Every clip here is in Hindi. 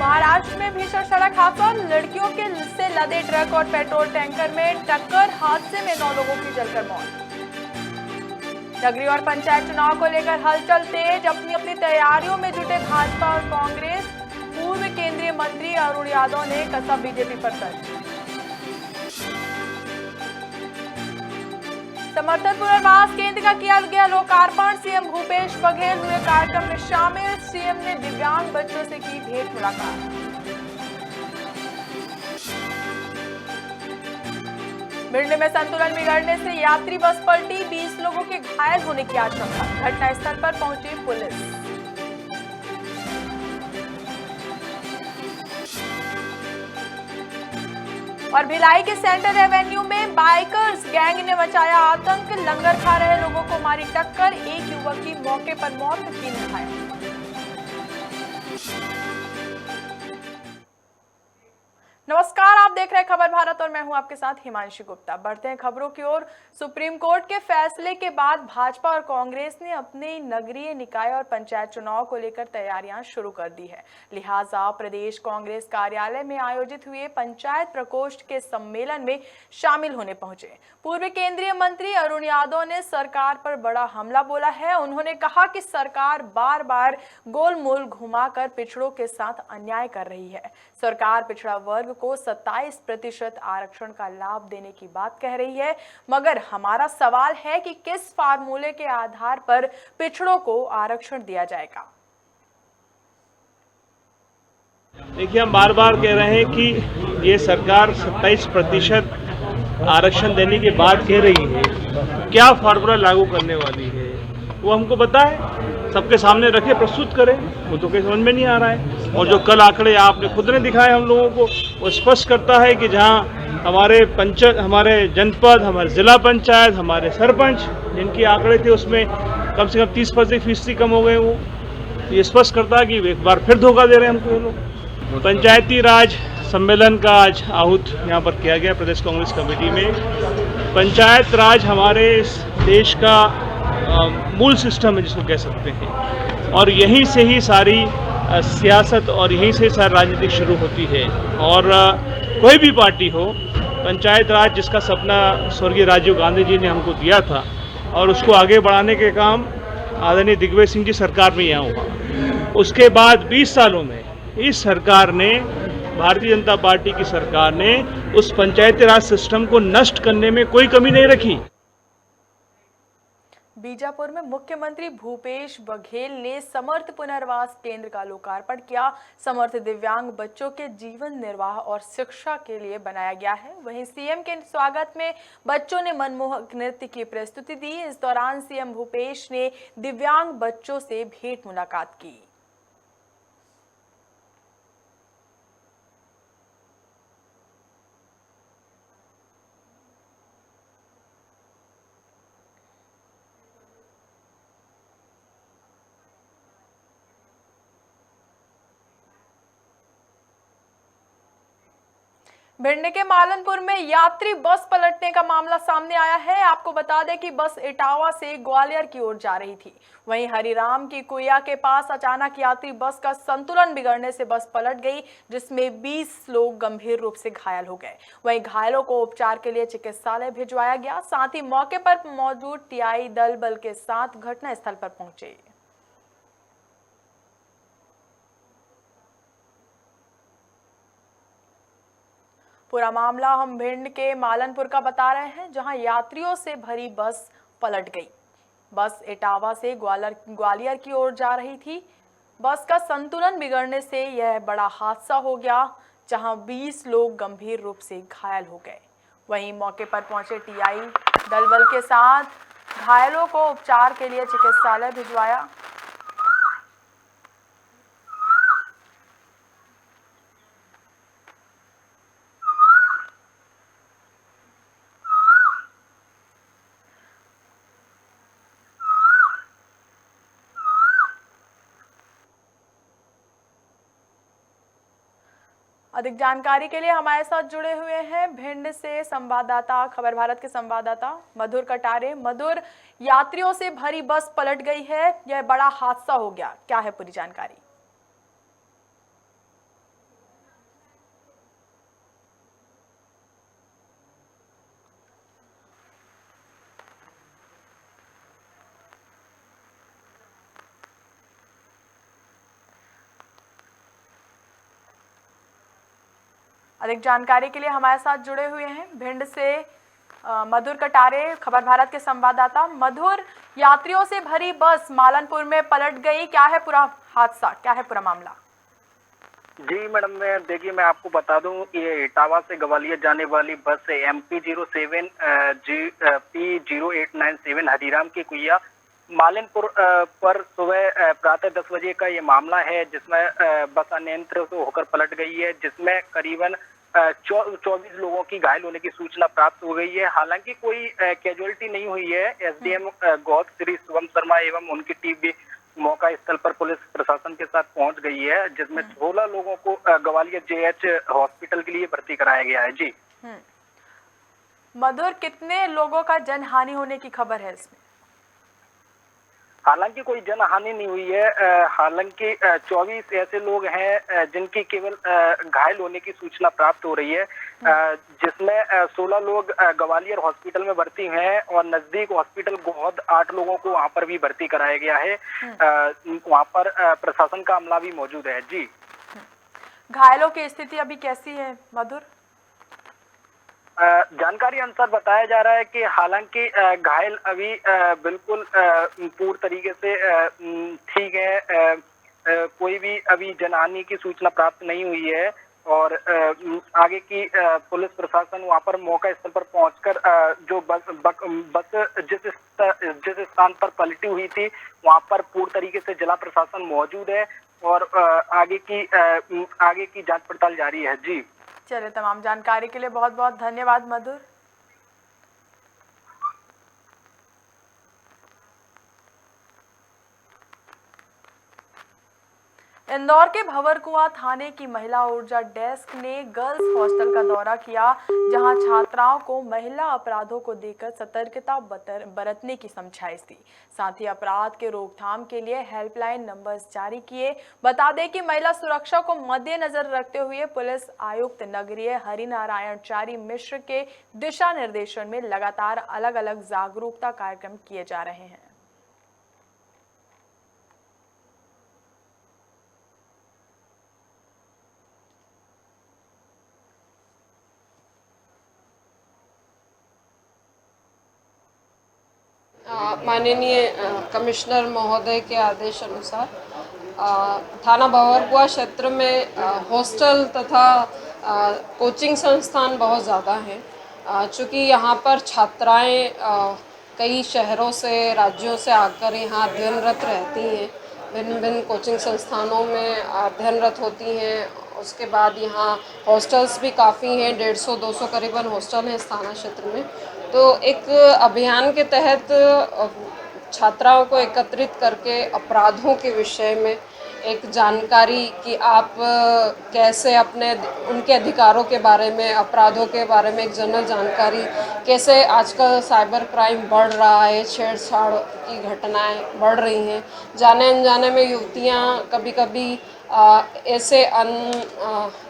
महाराष्ट्र में भीषण सड़क हादसा, लड़कियों के से लदे ट्रक और पेट्रोल टैंकर में टक्कर, हादसे में 9 लोगों की जलकर मौत। नगरीय और पंचायत चुनाव को लेकर हलचल तेज, अपनी अपनी तैयारियों में जुटे भाजपा और कांग्रेस। पूर्व केंद्रीय मंत्री अरुण यादव ने कसा बीजेपी पर तंज। समर्थन पुनर्वास केंद्र का किया गया लोकार्पण, सीएम भूपेश बघेल हुए कार्यक्रम में शामिल। सीएम ने दिव्यांग बच्चों से की भेंट मुलाकात। भिंड में संतुलन बिगड़ने से यात्री बस पलटी, 20 लोगों के घायल होने की आशंका। घटनास्थल पर पहुंची पुलिस। और भिलाई के सेंटर एवेन्यू में बाइकर्स गैंग ने मचाया आतंक, लंगर खा रहे लोगों को मारी टक्कर, एक युवक की मौके पर मौत, 3 घायल। नमस्कार, आप देख रहे हैं खबर भारत और मैं हूं आपके साथ हिमांशी गुप्ता। बढ़ते हैं खबरों की ओर। सुप्रीम कोर्ट के फैसले के बाद भाजपा और कांग्रेस ने अपने नगरीय निकाय और पंचायत चुनाव को लेकर तैयारियां शुरू कर दी है। लिहाजा प्रदेश कांग्रेस कार्यालय में आयोजित हुए पंचायत प्रकोष्ठ के सम्मेलन में शामिल होने पहुंचे पूर्व केंद्रीय मंत्री अरुण यादव ने सरकार पर बड़ा हमला बोला है। उन्होंने कहा कि सरकार बार बार गोलमोल घुमाकर पिछड़ों के साथ अन्याय कर रही है। सरकार पिछड़ा वर्ग को 27% आरक्षण का लाभ देने की बात कह रही है, मगर हमारा सवाल है कि किस फार्मूले के आधार पर पिछड़ों को आरक्षण दिया जाएगा। देखिए, हम बार बार कह रहे हैं कि ये सरकार 27% आरक्षण देने की बात कह रही है, क्या फार्मूला लागू करने वाली है वो हमको बताएं, सबके सामने रखे, प्रस्तुत करें। वो तो कहीं समझ में नहीं आ रहा है। और जो कल आंकड़े आपने खुद ने दिखाए हम लोगों को, वो स्पष्ट करता है कि जहां हमारे हमारे जनपद, हमारे जिला पंचायत, हमारे सरपंच जिनके आंकड़े थे उसमें कम से कम 30% कम हो गए। वो ये स्पष्ट करता है कि एक बार फिर धोखा दे रहे हैं हमको ये लोग। पंचायती राज सम्मेलन का आज आहूत यहाँ पर किया गया प्रदेश कांग्रेस कमेटी में। पंचायत राज हमारे इस देश का मूल सिस्टम है जिसको कह सकते हैं, और यहीं से ही सारी सियासत और यहीं से सारी राजनीति शुरू होती है। और कोई भी पार्टी हो, पंचायत राज जिसका सपना स्वर्गीय राजीव गांधी जी ने हमको दिया था और उसको आगे बढ़ाने के काम आदरणीय दिग्विजय सिंह जी सरकार में यहाँ हुआ। उसके बाद 20 सालों में इस सरकार ने, भारतीय जनता पार्टी की सरकार ने, उस पंचायती राज सिस्टम को नष्ट करने में कोई कमी नहीं रखी। बीजापुर में मुख्यमंत्री भूपेश बघेल ने समर्थ पुनर्वास केंद्र का लोकार्पण किया। समर्थ दिव्यांग बच्चों के जीवन निर्वाह और शिक्षा के लिए बनाया गया है। वहीं सीएम के स्वागत में बच्चों ने मनमोहक नृत्य की प्रस्तुति दी। इस दौरान सीएम भूपेश ने दिव्यांग बच्चों से भेंट मुलाकात की। भिंड के मालनपुर में यात्री बस पलटने का मामला सामने आया है। आपको बता दें कि बस इटावा से ग्वालियर की ओर जा रही थी। वहीं हरिराम की कुइया के पास अचानक यात्री बस का संतुलन बिगड़ने से बस पलट गई, जिसमें 20 लोग गंभीर रूप से घायल हो गए। वहीं घायलों को उपचार के लिए चिकित्सालय भिजवाया गया। साथ ही मौके पर मौजूद टीआई दल बल के साथ घटनास्थल पर पहुंचे। पूरा मामला हम भिंड के मालनपुर का बता रहे हैं, जहां यात्रियों से भरी बस पलट गई। बस इटावा से ग्वालियर की ओर जा रही थी। बस का संतुलन बिगड़ने से यह बड़ा हादसा हो गया, जहां 20 लोग गंभीर रूप से घायल हो गए। वहीं मौके पर पहुंचे टीआई दल बल के साथ घायलों को उपचार के लिए चिकित्सालय भिजवाया। अधिक जानकारी के लिए हमारे साथ जुड़े हुए हैं भिंड से संवाददाता, खबर भारत के संवाददाता मधुर कटारे। मधुर, यात्रियों से भरी बस पलट गई है, यह बड़ा हादसा हो गया, क्या है पूरी जानकारी? अधिक जानकारी के लिए हमारे साथ जुड़े हुए हैं भिंड से मधुर कटारे, खबर भारत के संवाददाता। मधुर, यात्रियों से भरी बस मालनपुर में पलट गई, क्या है पूरा हादसा, क्या है पूरा मामला? जी मैडम, देखिए मैं आपको बता दूं, ये इटावा से ग्वालियर जाने वाली बस है MP07 P0897 हरिराम की कुइया मालनपुर पर सुबह प्रातः 10 बजे का ये मामला है, जिसमें बस अनियंत्रित होकर पलट गई है, जिसमें करीबन 24 लोगों की घायल होने की सूचना प्राप्त हो गई है। हालांकि कोई कैजुअलिटी नहीं हुई है। SDM गौत श्री शुभम शर्मा एवं उनकी टीम भी मौका स्थल पर पुलिस प्रशासन के साथ पहुंच गई है, जिसमें 16 लोगों को ग्वालियर JH हॉस्पिटल के लिए भर्ती कराया गया है। जी मधुर, कितने लोगों का जनहानि होने की खबर है इसमें? हालांकि कोई जनहानि नहीं हुई है। हालांकि 24 ऐसे लोग हैं जिनकी केवल घायल होने की सूचना प्राप्त हो रही है, जिसमें 16 लोग ग्वालियर हॉस्पिटल में भर्ती हैं और नजदीक हॉस्पिटल गोहद 8 लोगों को वहां पर भी भर्ती कराया गया है। वहां पर प्रशासन का अमला भी मौजूद है। जी, घायलों की स्थिति अभी कैसी है मधुर? जानकारी अनुसार बताया जा रहा है कि हालांकि घायल अभी बिल्कुल पूर्ण तरीके से ठीक है। कोई भी अभी जनहानि की सूचना प्राप्त नहीं हुई है और आगे की पुलिस प्रशासन वहां पर मौका स्थल पर पहुंचकर जो बस जिस स्थान पर पलटी हुई थी वहां पर पूर्ण तरीके से जिला प्रशासन मौजूद है और आगे की जांच पड़ताल जारी है। जी चलिए, तमाम जानकारी के लिए बहुत बहुत धन्यवाद मधुर। इंदौर के भंवरकुआं थाने की महिला ऊर्जा डेस्क ने गर्ल्स हॉस्टल का दौरा किया, जहां छात्राओं को महिला अपराधों को देखकर सतर्कता बरतने की समझाइश दी। साथ ही अपराध के रोकथाम के लिए हेल्पलाइन नंबर्स जारी किए। बता दें कि महिला सुरक्षा को मद्देनजर रखते हुए पुलिस आयुक्त नगरीय हरिनारायण चारी मिश्र के दिशा निर्देशन में लगातार अलग अलग जागरूकता कार्यक्रम किए जा रहे हैं। माननीय कमिश्नर महोदय के आदेश अनुसार थाना भंवरकुआं क्षेत्र में हॉस्टल तथा कोचिंग संस्थान बहुत ज़्यादा हैं। चूँकि यहाँ पर छात्राएं कई शहरों से, राज्यों से आकर यहाँ अध्ययनरत रहती हैं, भिन्न भिन्न कोचिंग संस्थानों में अध्ययनरत होती हैं। उसके बाद यहाँ हॉस्टल्स भी काफ़ी हैं, 150-200 करीबन हॉस्टल हैं इस थाना क्षेत्र में। तो एक अभियान के तहत छात्राओं को एकत्रित करके अपराधों के विषय में एक जानकारी कि आप कैसे उनके अधिकारों के बारे में, अपराधों के बारे में एक जनरल जानकारी, कैसे आजकल साइबर क्राइम बढ़ रहा है, छेड़छाड़ की घटनाएं बढ़ रही हैं, जाने अनजाने में युवतियां कभी कभी ऐसे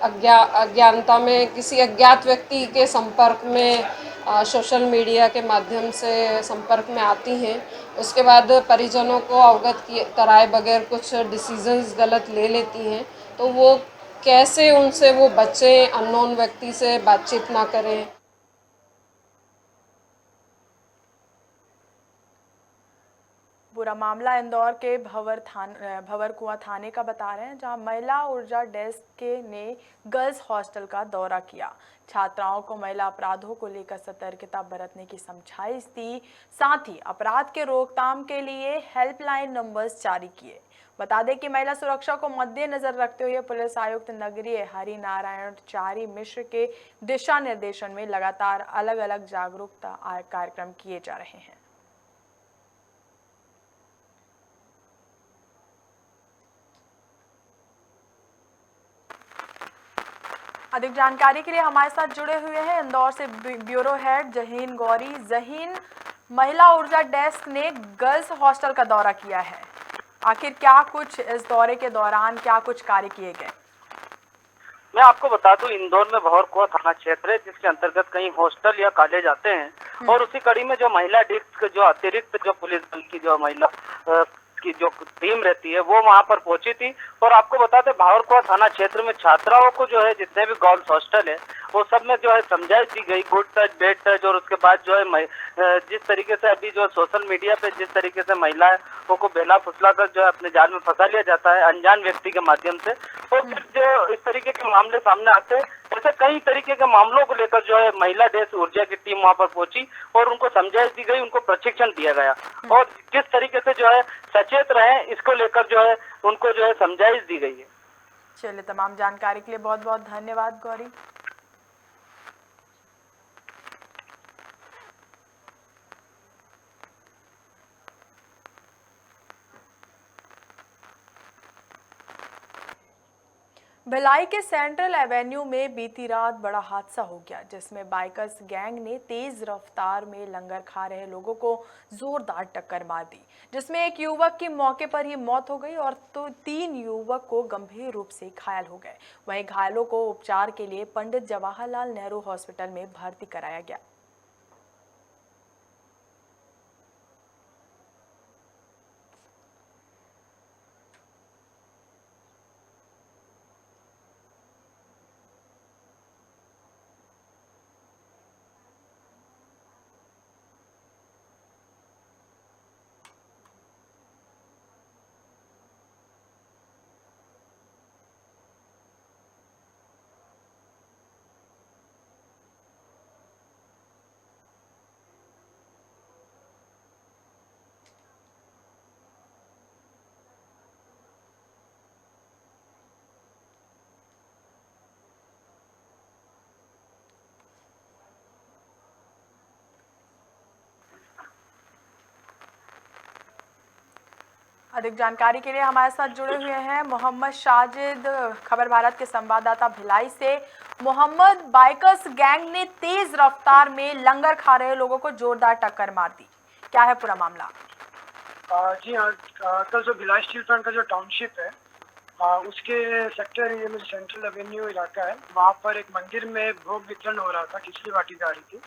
अज्ञानता में किसी अज्ञात व्यक्ति के संपर्क में सोशल मीडिया के माध्यम से संपर्क में आती हैं। उसके बाद परिजनों को अवगत कराए बगैर कुछ डिसीजंस गलत ले लेती हैं। तो वो कैसे उनसे वो बचें, अननोन व्यक्ति से बातचीत ना करें। पूरा मामला इंदौर के भंवरकुआं थाने का बता रहे हैं, जहां महिला ऊर्जा डेस्क ने गर्ल्स हॉस्टल का दौरा किया। छात्राओं को महिला अपराधों को लेकर सतर्कता बरतने की समझाइश दी। साथ ही अपराध के रोकथाम के लिए हेल्पलाइन नंबर्स जारी किए। बता दें कि महिला सुरक्षा को मद्देनजर रखते हुए पुलिस आयुक्त नगरीय हरिनारायण चारी मिश्र के दिशा निर्देशन में लगातार अलग अलग जागरूकता कार्यक्रम किए जा रहे हैं। अधिक जानकारी के लिए हमारे साथ जुड़े हुए हैं इंदौर से ब्यूरो हेड जहीन गौरी। जहीन, महिला ऊर्जा डेस्क ने गर्ल्स हॉस्टल का दौरा किया है, आखिर क्या कुछ इस दौरे के दौरान क्या कुछ कार्य किए गए? मैं आपको बता दूं, इंदौर में भंवरकुआं थाना क्षेत्र है, जिसके अंतर्गत कई हॉस्टल या कॉलेज आते हैं और उसी कड़ी में जो महिला डेस्क जो अतिरिक्त जो पुलिस बल की जो महिला की जो टीम रहती है वो वहां पर पहुंची थी। और आपको बताते भावरकुआ थाना क्षेत्र में छात्राओं को जो है जितने भी गर्ल्स हॉस्टल है वो सब में जो है समझाइश दी गई, गुड टच बैड टच। और उसके बाद जो है जिस तरीके से अभी जो सोशल मीडिया पे जिस तरीके से महिलाओं को बेला फुसला कर जो है अपने जाल में फंसा लिया जाता है अनजान व्यक्ति के माध्यम से, तो फिर जो इस तरीके के मामले सामने आते हैं, ऐसे कई तरीके के मामलों को लेकर जो है महिला देश ऊर्जा की टीम वहां पर पहुंची और उनको समझाइश दी गई, उनको प्रशिक्षण दिया गया और किस तरीके से जो है सचेत रहे इसको लेकर जो है उनको जो है समझाइश दी गई है। चलिए, तमाम जानकारी के लिए बहुत बहुत धन्यवाद गौरी। भिलाई के सेंट्रल एवेन्यू में बीती रात बड़ा हादसा हो गया, जिसमें बाइकर्स गैंग ने तेज रफ्तार में लंगर खा रहे लोगों को जोरदार टक्कर मार दी, जिसमें एक युवक की मौके पर ही मौत हो गई और तो 3 युवक को गंभीर रूप से घायल हो गए। वहीं घायलों को उपचार के लिए पंडित जवाहरलाल नेहरू हॉस्पिटल में भर्ती कराया गया। अधिक जानकारी के लिए हमारे साथ जुड़े हुए हैं मोहम्मद साजिद, खबर भारत के संवाददाता भिलाई से। मोहम्मद, बाइकर्स गैंग ने तेज रफ्तार में लंगर खा रहे लोगों को जोरदार टक्कर मार दी, क्या है पूरा मामला? जी हाँ, कल जो भिलाई स्टील प्लांट का जो टाउनशिप है उसके सेक्टर एरिया में सेंट्रल एवेन्यू इलाका है, वहाँ पर एक मंदिर में भोग वितरण हो रहा था, खिचड़ी बाटी जा रही थी,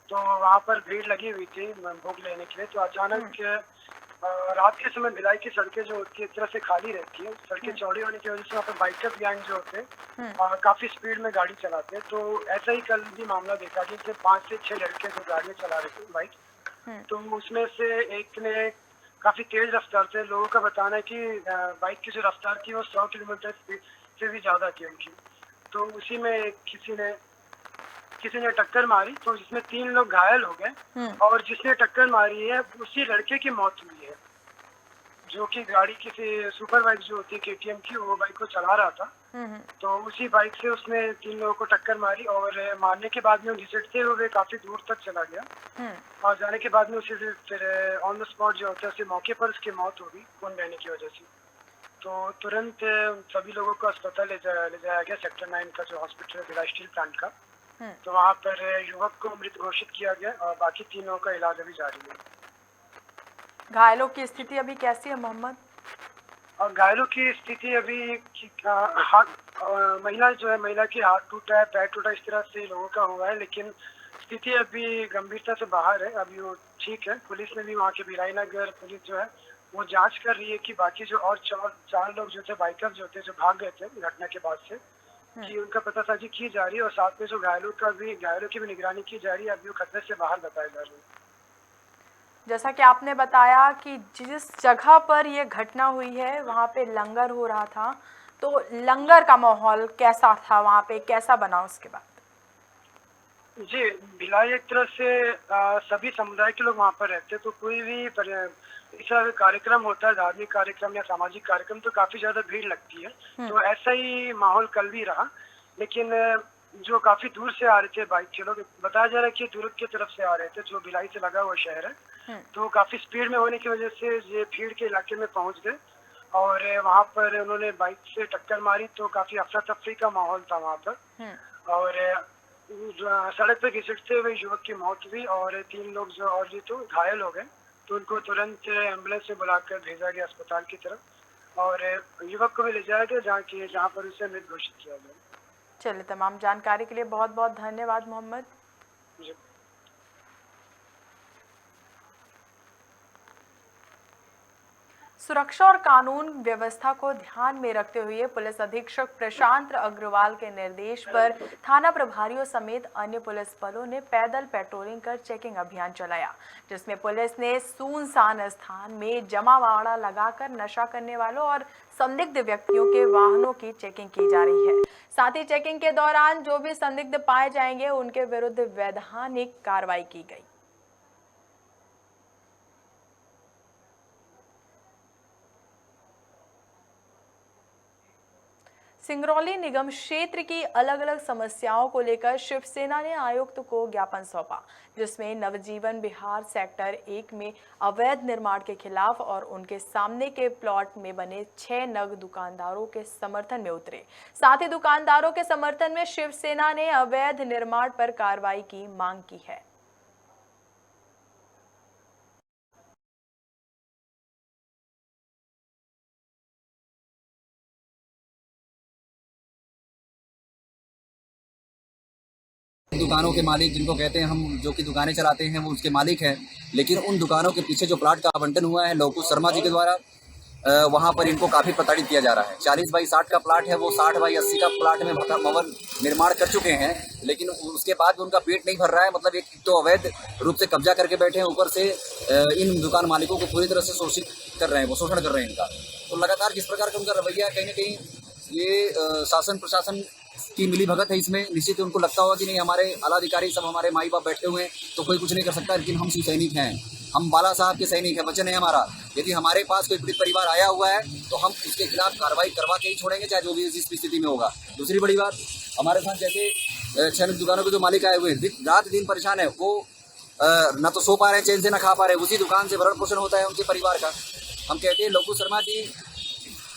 तो वहाँ पर भीड़ लगी हुई थी भोग लेने के लिए। तो अचानक रात के समय भिलाई की सड़कें जो होती है इस तरह से खाली रहती है, सड़कें चौड़ी होने की वजह से वहाँ पर बाइकर गैंग जो होते हैं काफी स्पीड में गाड़ी चलाते हैं। तो ऐसा ही कल भी मामला देखा कि 5 से 6 लड़के जो गाड़ियाँ चला रहे थे बाइक, तो उसमें से एक ने काफी तेज रफ्तार से, लोगों का बताना है कि बाइक की जो रफ्तार थी वो 100 किलोमीटर स्पीड से भी ज्यादा थी उनकी। तो उसी में किसी ने टक्कर मारी, तो जिसमें 3 लोग घायल हो गए और जिसने टक्कर मारी है उसी लड़के की मौत हुई है, जो कि गाड़ी किसी सुपर बाइक जो होती है केटीएम की, वो बाइक को चला रहा था। तो उसी बाइक से उसने 3 लोगों को टक्कर मारी और मारने के बाद में घिसटते हुए काफी दूर तक चला गया और जाने के बाद में उसे फिर ऑन द स्पॉट जो होता है उसे मौके पर उसकी मौत हो गई खून बहने की वजह से। तो तुरंत सभी लोगों को अस्पताल ले जाया गया, सेक्टर 9 का जो हॉस्पिटल है भिलाई स्टील प्लांट का। तो वहाँ पर युवक को मृत घोषित किया गया और बाकी 3 लोगों का इलाज अभी जारी है। घायलों की स्थिति अभी कैसी है मोहम्मद? और घायलों की स्थिति अभी महिला की हाथ टूटा है, पैर टूटा, इस तरह से लोगों का हुआ है, लेकिन स्थिति अभी गंभीरता से बाहर है, अभी वो ठीक है। पुलिस ने भी वहाँ के भिलाई नगर पुलिस जो है वो जांच कर रही है कि बाकी जो और 4 लोग जो थे बाइकर जो थे जो भाग गए थे घटना के बाद से, कि उनका पतासाजी की जा रही है और साथ में जो घायलों की भी निगरानी की जा रही है, अभी वो खतरे से बाहर बताए जा रहे हैं। जैसा कि आपने बताया कि जिस जगह पर यह घटना हुई है वहाँ पे लंगर हो रहा था, तो लंगर का माहौल कैसा था वहाँ पे, कैसा बना उसके बाद? जी, भिलाई एक तरह से सभी समुदाय के लोग वहाँ पर रहते हैं, तो कोई भी ऐसा कार्यक्रम होता है, धार्मिक कार्यक्रम या सामाजिक कार्यक्रम, तो काफी ज्यादा भीड़ लगती है। तो ऐसा ही माहौल कल भी रहा, लेकिन जो काफी दूर से आ रहे थे बाइक के लोग, बताया जा रहा है कि दुर्ग की तरफ से आ रहे थे, जो भिलाई से लगा हुआ शहर है, तो काफी स्पीड में होने की वजह से ये भीड़ के इलाके में पहुंच गए और वहां पर उन्होंने बाइक से टक्कर मारी, तो काफी अफरा तफरी का माहौल था वहां पर और सड़क पे घिसटते हुए युवक की मौत हुई और 3 लोग जो और भी तो घायल हो गए, तो उनको तुरंत एम्बुलेंस से बुलाकर भेजा गया अस्पताल की तरफ और युवक को भी ले जाया गया जहाँ पर उसे मृत घोषित किया गया। चलिए, तमाम जानकारी के लिए बहुत बहुत धन्यवाद मोहम्मद। सुरक्षा और कानून व्यवस्था को ध्यान में रखते हुए पुलिस अधीक्षक प्रशांत अग्रवाल के निर्देश पर थाना प्रभारियों समेत अन्य पुलिस बलों ने पैदल पेट्रोलिंग कर चेकिंग अभियान चलाया, जिसमें पुलिस ने सुनसान स्थान में जमावाड़ा लगाकर नशा करने वालों और संदिग्ध व्यक्तियों के वाहनों की चेकिंग की जा रही है। साथ ही चेकिंग के दौरान जो भी संदिग्ध पाए जाएंगे उनके विरुद्ध वैधानिक कार्रवाई की गई। सिंगरौली निगम क्षेत्र की अलग अलग समस्याओं को लेकर शिवसेना ने आयुक्त को ज्ञापन सौंपा, जिसमें नवजीवन विहार सेक्टर 1 में अवैध निर्माण के खिलाफ और उनके सामने के प्लॉट में बने 6 नग दुकानदारों के समर्थन में उतरे। साथ ही दुकानदारों के समर्थन में शिवसेना ने अवैध निर्माण पर कार्रवाई की मांग की है। दुकानों के मालिक जिनको कहते हैं हम, जो कि दुकानें चलाते हैं, वो उसके मालिक हैं, लेकिन उन दुकानों के पीछे जो प्लाट का आवंटन हुआ है लौकुश शर्मा जी के द्वारा, वहां पर इनको काफी प्रताड़ित किया जा रहा है। 40 बाई 60 का प्लाट है, वो 60 बाई 80 का प्लाट में भवन निर्माण कर चुके हैं, लेकिन उसके बाद भी उनका पेट नहीं भर रहा है। मतलब एक तो अवैध रूप से कब्जा करके बैठे हैं, ऊपर से इन दुकान मालिकों को पूरी तरह से शोषित कर रहे हैं, वो शोषण कर रहे हैं इनका। तो लगातार जिस प्रकार का उनका रवैया कहीं ना कहीं ये शासन प्रशासन की मिली भगत है, इसमें निश्चित ही उनको लगता होगा कि नहीं हमारे आला अधिकारी सब हमारे माई बाप बैठे हुए हैं तो कोई कुछ नहीं कर सकता, लेकिन हम शिव सैनिक हैं, हम बाला साहब के सैनिक हैं, वचन है हमारा। यदि हमारे पास कोई पीड़ित परिवार आया हुआ है तो हम उसके खिलाफ कार्रवाई करवा के ही छोड़ेंगे, चाहे जो भी जिस स्थिति में होगा। दूसरी बड़ी बात, हमारे साथ जैसे 6 दुकानों के जो मालिक आए हुए हैं, रात दिन परेशान है, वो न तो सो पा रहे हैं चैन से, न खा पा रहे हैं, उसी दुकान से भरण पोषण होता है उनके परिवार का। हम कहते हैं लौकुश शर्मा जी,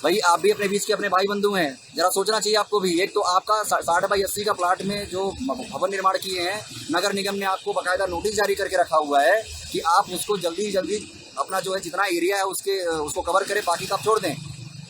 भाई आप भी अपने बीच के अपने भाई बंधु हैं, जरा सोचना चाहिए आपको भी। एक तो आपका 60 बाई 80 का प्लाट में जो भवन निर्माण किए हैं, नगर निगम ने आपको बाकायदा नोटिस जारी करके रखा हुआ है कि आप उसको जल्दी जल्दी अपना जो है जितना एरिया है उसको कवर करें, बाकी का आप छोड़ दें।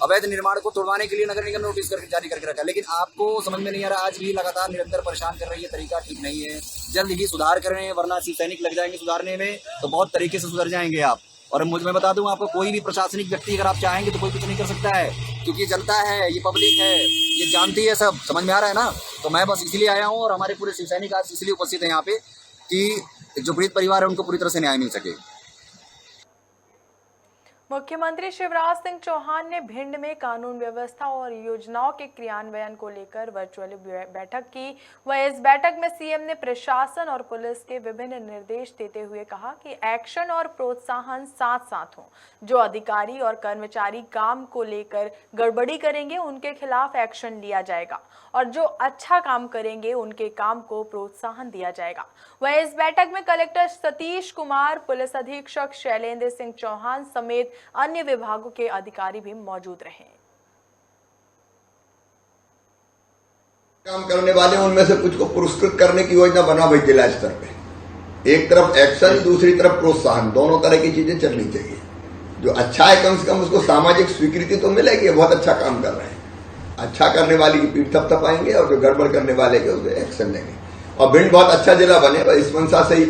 अवैध निर्माण को तोड़वाने के लिए नगर निगम ने नोटिस जारी करके रखा है, लेकिन आपको समझ में नहीं आ रहा, आज भी लगातार निरंतर परेशान कर रही है, तरीका ठीक नहीं है। जल्द ही सुधार करें, वरना शिव सैनिक लग जाएंगे सुधारने में, तो बहुत तरीके से सुधर जाएंगे आप। और मैं बता दूं आपको, कोई भी प्रशासनिक व्यक्ति अगर आप चाहेंगे तो कोई कुछ नहीं कर सकता है, क्योंकि जनता है, ये पब्लिक है, ये जानती है, सब समझ में आ रहा है ना। तो मैं बस इसलिए आया हूँ, और हमारे पूरे शिव सैनिक आज इसलिए उपस्थित हैं यहाँ पे कि जो पीड़ित परिवार है उनको पूरी तरह से न्याय मिल सके। मुख्यमंत्री शिवराज सिंह चौहान ने भिंड में कानून व्यवस्था और योजनाओं के क्रियान्वयन को लेकर वर्चुअली बैठक की। वह इस बैठक में सीएम ने प्रशासन और पुलिस के विभिन्न निर्देश देते हुए कहा कि एक्शन और प्रोत्साहन साथ साथ हों। जो अधिकारी और कर्मचारी काम को लेकर गड़बड़ी करेंगे उनके खिलाफ एक्शन लिया जाएगा, और जो अच्छा काम करेंगे उनके काम को प्रोत्साहन दिया जाएगा। वह इस बैठक में कलेक्टर सतीश कुमार, पुलिस अधीक्षक शैलेंद्र सिंह चौहान समेत अन्य विभागों के अधिकारी भी मौजूद रहे। काम करने वाले उनमें से कुछ को पुरस्कृत करने की योजना बना भाई जिला स्तर पे। एक तरफ एक्शन, दूसरी तरफ प्रोत्साहन, दोनों तरह की चीजें चलनी चाहिए। जो अच्छा है कम से कम उसको सामाजिक स्वीकृति तो मिलेगी, बहुत अच्छा काम कर रहे हैं। अच्छा करने वाले की पीठ थपथपाएंगे और जो गड़बड़ करने वाले के उसे एक्शन लेंगे। और भिंड बहुत अच्छा जिला बने, इस मंशा से ही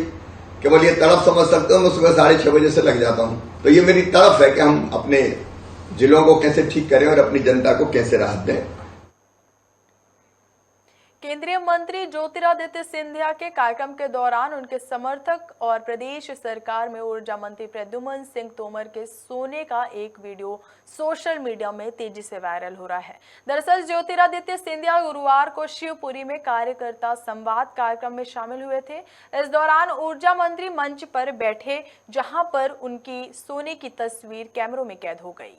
केवल ये तड़प समझ सकते हो। मैं सुबह 6:30 बजे से लग जाता हूं, तो ये मेरी तड़प है कि हम अपने जिलों को कैसे ठीक करें और अपनी जनता को कैसे राहत दें। केंद्रीय मंत्री ज्योतिरादित्य सिंधिया के कार्यक्रम के दौरान उनके समर्थक और प्रदेश सरकार में ऊर्जा मंत्री प्रद्युम्न सिंह तोमर के सोने का एक वीडियो सोशल मीडिया में तेजी से वायरल हो रहा है। दरअसल ज्योतिरादित्य सिंधिया गुरुवार को शिवपुरी में कार्यकर्ता संवाद कार्यक्रम में शामिल हुए थे। इस दौरान ऊर्जा मंत्री मंच पर बैठे, जहां पर उनकी सोने की तस्वीर कैमरों में कैद हो गई।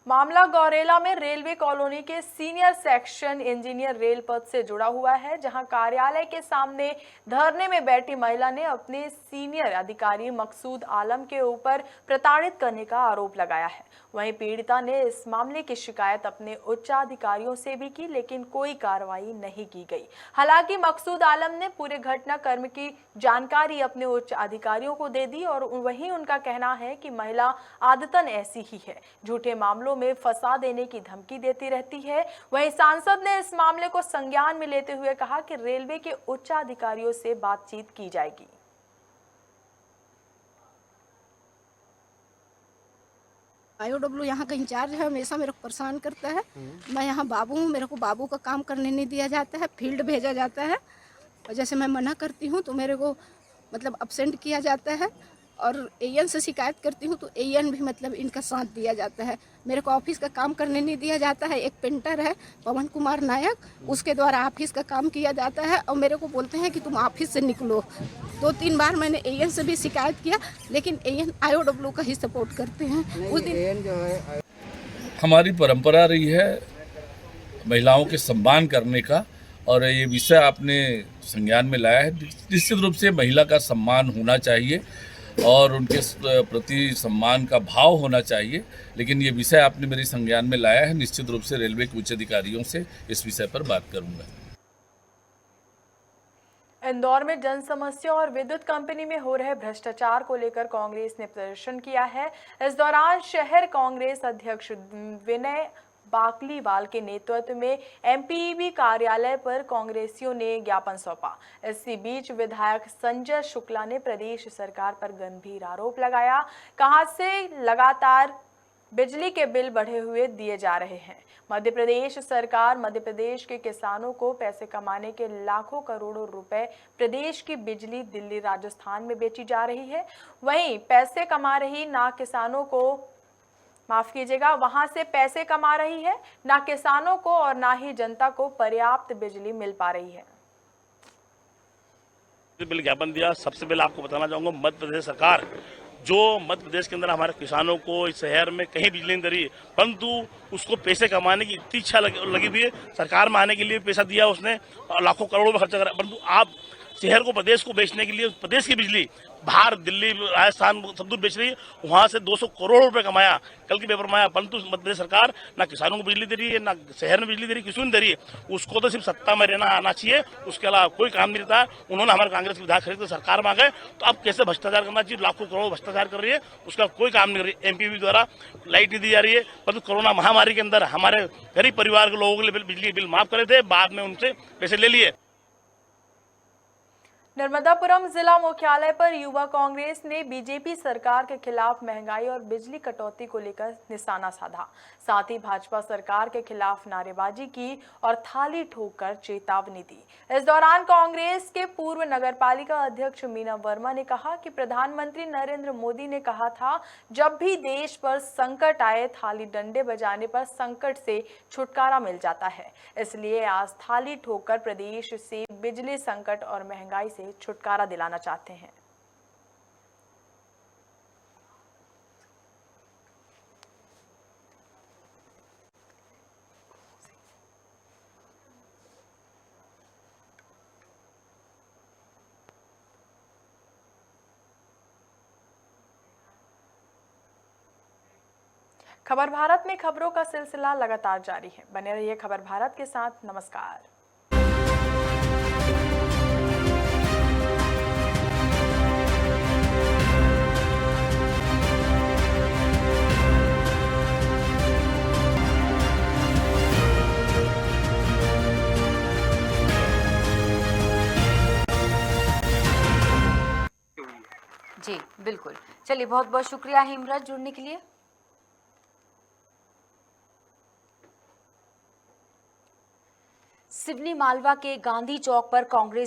मामला गौरेला में रेलवे कॉलोनी के सीनियर सेक्शन इंजीनियर रेल पद से जुड़ा हुआ है, जहां कार्यालय के सामने धरने में बैठी महिला ने अपने सीनियर अधिकारी मकसूद आलम के ऊपर प्रताड़ित करने का आरोप लगाया है। वहीं पीड़िता ने इस मामले की शिकायत अपने उच्चाधिकारियों से भी की, लेकिन कोई कार्रवाई नहीं की गई। हालांकि मकसूद आलम ने पूरे घटनाक्रम की जानकारी अपने उच्च अधिकारियों को दे दी, और वहीं उनका कहना है कि महिला आदतन ऐसी ही है, झूठे मामलों में फंसा देने की धमकी देती रहती है। वहीं सांसद ने इस मामले को संज्ञान में लेते हुए कहा कि रेलवे के उच्च अधिकारियों से बातचीत की जाएगी। IOW यहाँ का इंचार्ज है, हमेशा मेरे को परेशान करता है। मैं यहाँ बाबू हूँ, मेरे को बाबू का काम करने नहीं दिया जाता है, फील्ड भेजा जाता है और जैसे मैं मना करती हूँ तो मेरे को मतलब अब्सेंट किया जाता है और AN से शिकायत करती हूँ तो AN भी मतलब इनका साथ दिया जाता है। मेरे को ऑफिस का काम करने नहीं दिया जाता है। एक पेंटर है पवन कुमार नायक, उसके द्वारा ऑफिस का काम किया जाता है और मेरे को बोलते हैं कि तुम ऑफिस से निकलो। 2-3 बार मैंने AN से भी शिकायत किया लेकिन AN IOW का ही सपोर्ट करते हैं। उस दिन हमारी परंपरा रही है महिलाओं के सम्मान करने का और ये विषय आपने संज्ञान में लाया है। निश्चित रूप से महिला का सम्मान होना चाहिए और उनके प्रति सम्मान का भाव होना चाहिए, लेकिन ये विषय आपने मेरी संज्ञान में लाया है। निश्चित रूप से रेलवे के उच्च अधिकारियों से इस विषय पर बात करूंगा। इंदौर में जन समस्या और विद्युत कंपनी में हो रहे भ्रष्टाचार को लेकर कांग्रेस ने प्रदर्शन किया है। इस दौरान शहर कांग्रेस अध्यक्ष विनय बाकलीवाल के नेतृत्व में MPEB कार्यालय पर कांग्रेसियों ने ज्ञापन सौंपा। इसी बीच विधायक संजय शुक्ला ने प्रदेश सरकार पर गंभीर आरोप लगाया। कहां से लगातार बिजली के बिल बढ़े हुए दिए जा रहे हैं। मध्य प्रदेश सरकार मध्य प्रदेश के किसानों को पैसे कमाने के लाखों करोड़ों रुपए प्रदेश की बिजली दिल्ली राजस्थान में बेची जा रही है। वहीं पैसे कमा रही ना किसानों को माफ कीजिएगा वहां से पैसे कमा रही है ना किसानों को और ना ही जनता को पर्याप्त बिजली मिल पा रही है। बिल ज्ञापन दिया। सबसे पहले आपको बताना चाहूंगा मध्य प्रदेश सरकार जो मध्य प्रदेश के अंदर हमारे किसानों को इस शहर में कहीं बिजली नहीं दे रही है, परंतु उसको पैसे कमाने की इतनी इच्छा लगी हुई है। सरकार में आने के लिए पैसा दिया उसने, लाखों करोड़ों में खर्चा करा, परंतु आप शहर को प्रदेश को बेचने के लिए प्रदेश की बिजली बाहर दिल्ली राजस्थान सब दूर बेच रही है। वहां से 200 करोड़ रुपए कमाया, कल के पेपर में आया, परंतु मध्य प्रदेश सरकार ना किसानों को बिजली दे रही है ना शहर में बिजली दे रही है, किसी को नहीं दे रही है। उसको तो सिर्फ सत्ता में रहना आना चाहिए, उसके अलावा कोई काम नहीं रहता। उन्होंने हमारे कांग्रेस के विधायक खरीद सरकार में आ गए तो अब कैसे भ्रष्टाचार करना चाहिए, लाखों करोड़ भ्रष्टाचार कर रही है, उसका कोई काम नहीं कर रही है। MPEB द्वारा लाइट नहीं दी जा रही है, परंतु कोरोना महामारी के अंदर हमारे गरीब परिवार के लोगों के लिए बिजली बिल माफ करे थे, बाद में उनसे पैसे ले लिए। नर्मदापुरम जिला मुख्यालय पर युवा कांग्रेस ने बीजेपी सरकार के खिलाफ महंगाई और बिजली कटौती को लेकर निशाना साधा। साथ ही भाजपा सरकार के खिलाफ नारेबाजी की और थाली ठोककर चेतावनी दी। इस दौरान कांग्रेस के पूर्व नगरपालिका अध्यक्ष मीना वर्मा ने कहा कि प्रधानमंत्री नरेंद्र मोदी ने कहा था जब भी देश पर संकट आए थाली डंडे बजाने पर संकट से छुटकारा मिल जाता है। इसलिए आज थाली ठोककर प्रदेश से बिजली संकट और महंगाई से छुटकारा दिलाना चाहते हैं। खबर भारत में खबरों का सिलसिला लगातार जारी है। बने रहिए खबर भारत के साथ। नमस्कार। जी बिल्कुल, चलिए बहुत बहुत शुक्रिया हिमराज जुड़ने के लिए। सिवनी मालवा के गांधी चौक पर कांग्रेसी